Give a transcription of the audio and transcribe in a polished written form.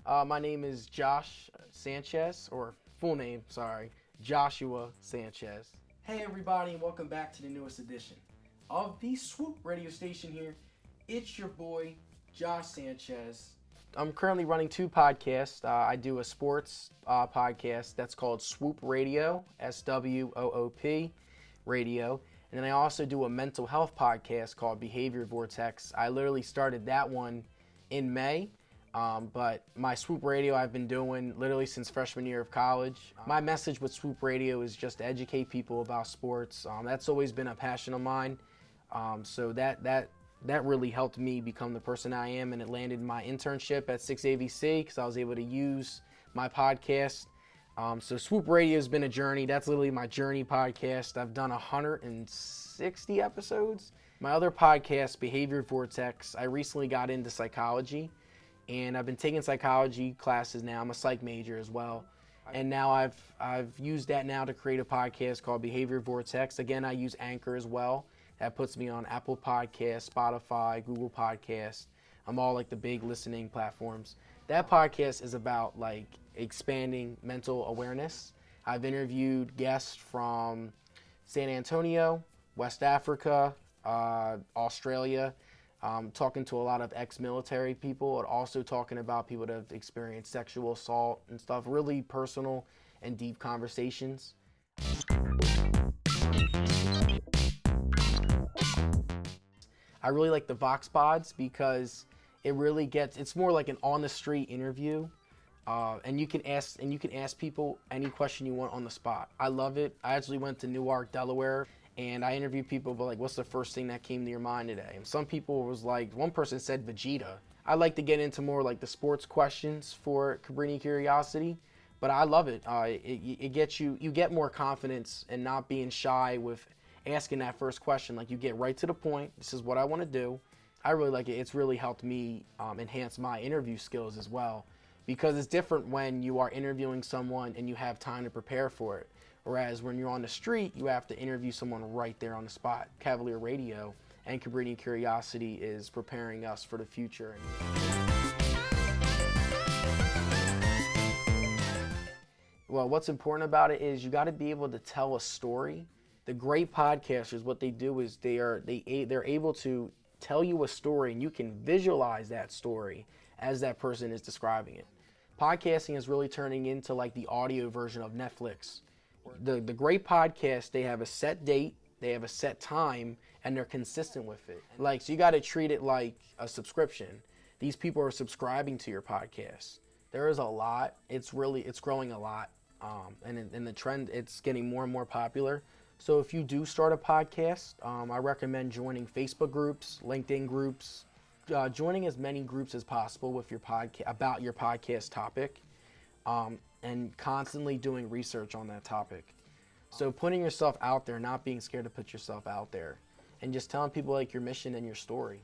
My name is Josh Sanchez, or full name, sorry, Joshua Sanchez. Hey everybody, and welcome back to the newest edition of the Swoop radio station here. It's your boy, Josh Sanchez. I'm currently running two podcasts. I do a sports podcast that's called Swoop Radio, SWOOP Radio. And then I also do a mental health podcast called Behavior Vortex. I literally started that one in May. But my Swoop Radio I've been doing literally since freshman year of college. My message with Swoop Radio is just to educate people about sports. That's always been a passion of mine. So that really helped me become the person I am, and it landed my internship at 6ABC because I was able to use my podcast. So Swoop Radio has been a journey. That's literally my journey podcast. I've done 160 episodes. My other podcast, Behavior Vortex, I recently got into psychology. And I've been taking psychology classes now. I'm a psych major as well. And now I've used that now to create a podcast called Behavior Vortex. Again, I use Anchor as well. That puts me on Apple Podcasts, Spotify, Google Podcasts. I'm all like the big listening platforms. That podcast is about like expanding mental awareness. I've interviewed guests from San Antonio, West Africa, Australia, talking to a lot of ex-military people, and also talking about people that have experienced sexual assault and stuff, really personal and deep conversations. I really like the Vox Pods because it's more like an on-the-street interview, and you can ask people any question you want on the spot. I love it. I actually went to Newark, Delaware, and I interviewed people, but like, what's the first thing that came to your mind today? And some people was like, one person said Vegeta. I like to get into more like the sports questions for Cabrini Curiosity, but I love it. It gets you get more confidence and not being shy with asking that first question. Like, you get right to the point. This is what I want to do. I really like it. It's really helped me enhance my interview skills as well, because it's different when you are interviewing someone and you have time to prepare for it. Whereas when you're on the street, you have to interview someone right there on the spot. Cavalier Radio and Cabrini Curiosity is preparing us for the future. Well, what's important about it is you got to be able to tell a story. The great podcasters, what they do is they're able to tell you a story, and you can visualize that story as that person is describing it. Podcasting is really turning into like the audio version of Netflix. The great podcasts, they have a set date, they have a set time, and they're consistent with it. Like, so you got to treat it like a subscription. These people are subscribing to your podcast. There is a lot. It's growing a lot. And in the trend, it's getting more and more popular. So if you do start a podcast, I recommend joining Facebook groups, LinkedIn groups, joining as many groups as possible with your about your podcast topic. And constantly doing research on that topic. So putting yourself out there, not being scared to put yourself out there, and just telling people like your mission and your story.